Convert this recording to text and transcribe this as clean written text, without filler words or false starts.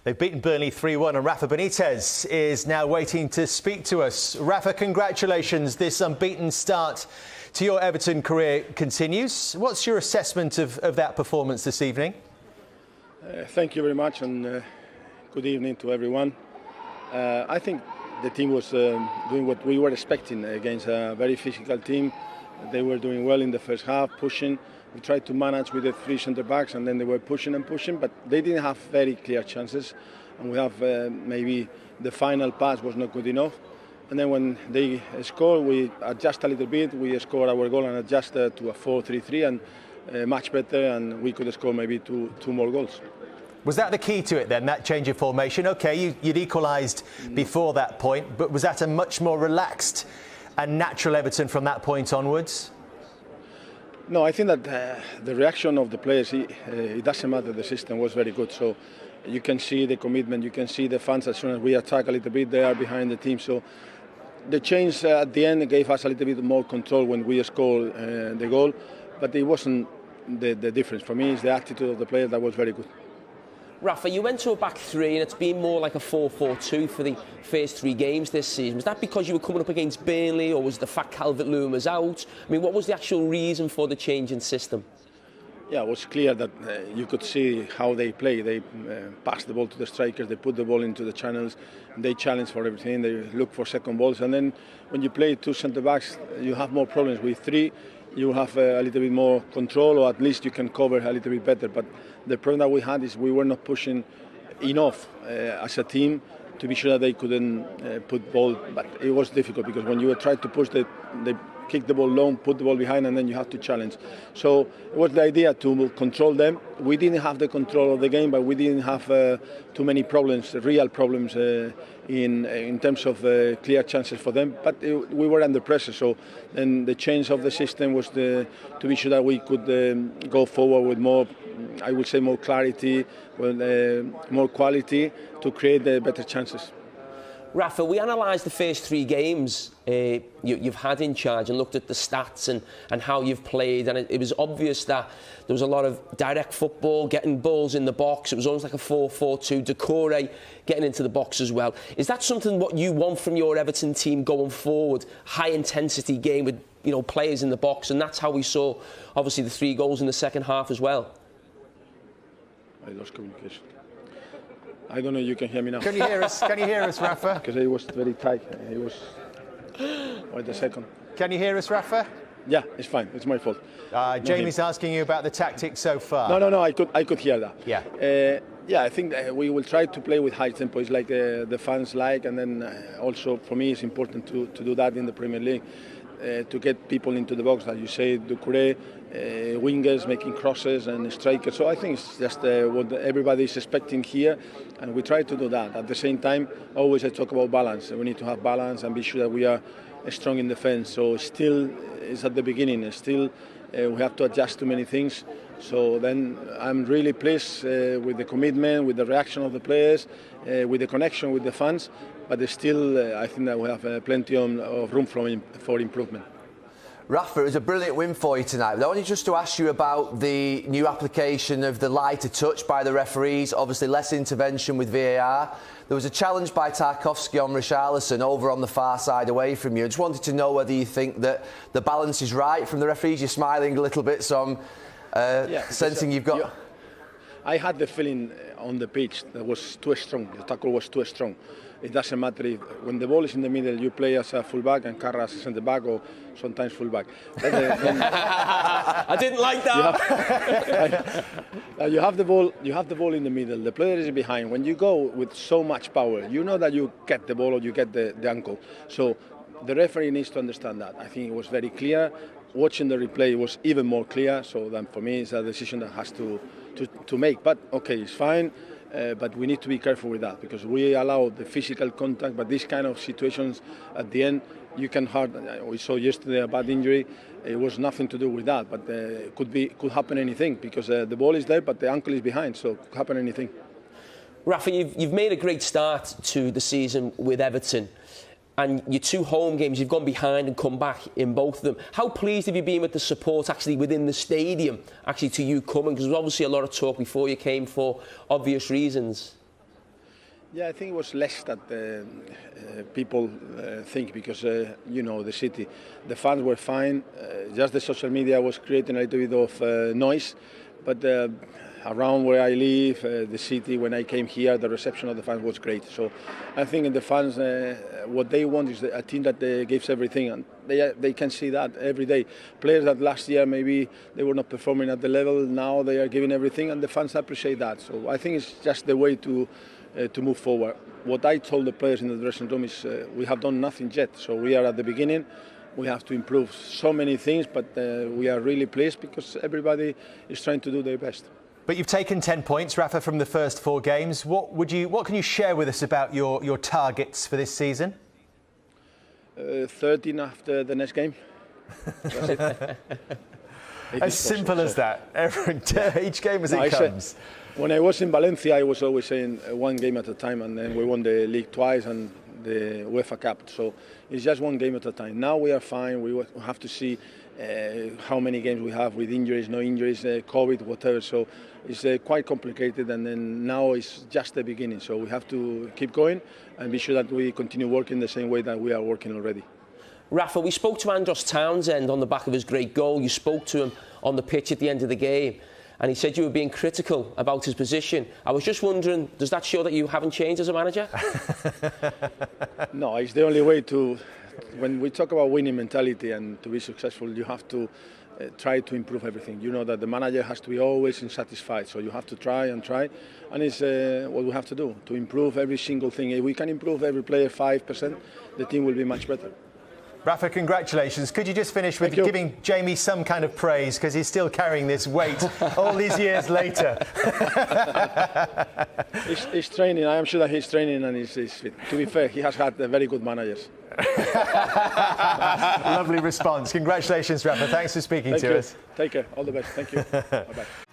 They've beaten Burnley 3-1 and Rafa Benitez is now waiting to speak to us. Rafa, congratulations. This unbeaten start to your Everton career continues. What's your assessment of that performance this evening? Thank you very much and good evening to everyone. I think the team was doing what we were expecting against a very physical team. They were doing well in the first half, pushing. We tried to manage with the three centre-backs and then they were pushing and pushing, but they didn't have very clear chances. And we have maybe the final pass was not good enough. And then when they scored, we adjust a little bit. We scored our goal and adjust to a 4-3-3 and much better, and we could score maybe two more goals. Was that the key to it then, that change of formation? OK, you'd equalised before that point, but was that a much more relaxed and natural Everton from that point onwards? No, I think that the reaction of the players, it doesn't matter, the system was very good. So you can see the commitment, you can see the fans as soon as we attack a little bit, they are behind the team. So the change at the end gave us a little bit more control when we scored the goal, but it wasn't the difference. For me, it's the attitude of the players that was very good. Rafa, you went to a back three and it's been more like a 4-4-2 for the first three games this season. Was that because you were coming up against Burnley, or was the fact Calvert-Lewin was out? I mean, what was the actual reason for the change in system? Yeah, it was clear that you could see how they play. They pass the ball to the strikers, they put the ball into the channels, and they challenge for everything, they look for second balls. And then when you play two centre-backs, you have more problems. With three, you have a little bit more control, or at least you can cover a little bit better. But the problem that we had is we were not pushing enough as a team to be sure that they couldn't put ball. But it was difficult because when you try to push, they kick the ball long, put the ball behind, and then you have to challenge. So it was the idea to control them. We didn't have the control of the game, but we didn't have too many problems, real problems in terms of clear chances for them. But we were under pressure, so then the change of the system was to be sure that we could go forward with more, I would say, more clarity, more quality to create better chances. Rafa, we analysed the first three games you've had in charge and looked at the stats and how you've played, and it was obvious that there was a lot of direct football, getting balls in the box. It was almost like a 4-4-2, Decore getting into the box as well. Is that something what you want from your Everton team going forward? High intensity game with players in the box, and that's how we saw obviously the 3 goals in the second half as well. I lost communication. I don't know, you can hear me now. Can you hear us? Can you hear us, Rafa? Because it was very tight. It was... Wait a second. Can you hear us, Rafa? Yeah, it's fine. It's my fault. Jamie's asking you about the tactics so far. No, I could hear that. Yeah. Yeah, I think we will try to play with high tempo. It's like the fans like, and then also for me it's important to do that in the Premier League. To get people into the box, as you say, Decore, wingers making crosses and strikers. So I think it's just what everybody is expecting here, and we try to do that. At the same time, always I talk about balance. We need to have balance and be sure that we are strong in defence. So still, it's at the beginning. Still, we have to adjust to many things. So then I'm really pleased with the commitment, with the reaction of the players, with the connection with the fans. But still, I think that we have plenty of room for improvement. Rafa, it was a brilliant win for you tonight. But I wanted just to ask you about the new application of the lighter touch by the referees, obviously less intervention with VAR. There was a challenge by Tarkowski on Richarlison over on the far side away from you. I just wanted to know whether you think that the balance is right from the referees. You're smiling a little bit, so I'm sensing you've got... Yeah. I had the feeling on the pitch that was too strong. The tackle was too strong. It doesn't matter if when the ball is in the middle, you play as a fullback and Carra as a centre back, or sometimes fullback. I didn't like that. You have the ball. You have the ball in the middle. The player is behind. When you go with so much power, you know that you get the ball or you get the ankle. So the referee needs to understand that. I think it was very clear. Watching the replay, it was even more clear. So then, for me, it's a decision that has to make. But okay, it's fine. But we need to be careful with that because we allow the physical contact. But these kind of situations, at the end, you can hurt. We saw yesterday a bad injury. It was nothing to do with that, but it could happen anything because the ball is there, but the ankle is behind, so it could happen anything. Rafa, you've made a great start to the season with Everton. And your 2 home games, you've gone behind and come back in both of them. How pleased have you been with the support actually within the stadium, actually to you coming? Because there was obviously a lot of talk before you came for obvious reasons. Yeah, I think it was less that people think because, the city, the fans were fine. Just the social media was creating a little bit of noise. But around where I live, the city, when I came here, the reception of the fans was great. So I think the fans, what they want is a team that gives everything. And they can see that every day. Players that last year maybe they were not performing at the level, now they are giving everything, and the fans appreciate that. So I think it's just the way to move forward. What I told the players in the dressing room is we have done nothing yet, so we are at the beginning. We have to improve so many things, but we are really pleased because everybody is trying to do their best. But you've taken 10 points, Rafa, from the first 4 games. What can you share with us about your targets for this season? 13 after the next game. That's it. As simple as that. Each game as it comes. When I was in Valencia, I was always saying one game at a time, and then we won the league twice and the UEFA Cup. So it's just one game at a time. Now we are fine. We have to see how many games we have with injuries, no injuries, COVID, whatever. So it's quite complicated, and then now it's just the beginning. So we have to keep going and be sure that we continue working the same way that we are working already. Rafa, we spoke to Andros Townsend on the back of his great goal. You spoke to him on the pitch at the end of the game, and he said you were being critical about his position. I was just wondering, does that show that you haven't changed as a manager? No, it's the only way to... When we talk about winning mentality and to be successful, you have to try to improve everything. You know that the manager has to be always satisfied, so you have to try, and it's what we have to do, to improve every single thing. If we can improve every player 5%, the team will be much better. Rafa, congratulations. Could you just finish with giving Jamie some kind of praise, because he's still carrying this weight all these years later? He's training. I am sure that he's training and he's fit. To be fair, he has had very good managers. Lovely response. Congratulations, Rafa. Thanks for speaking to us. Take care. All the best. Thank you. Bye-bye.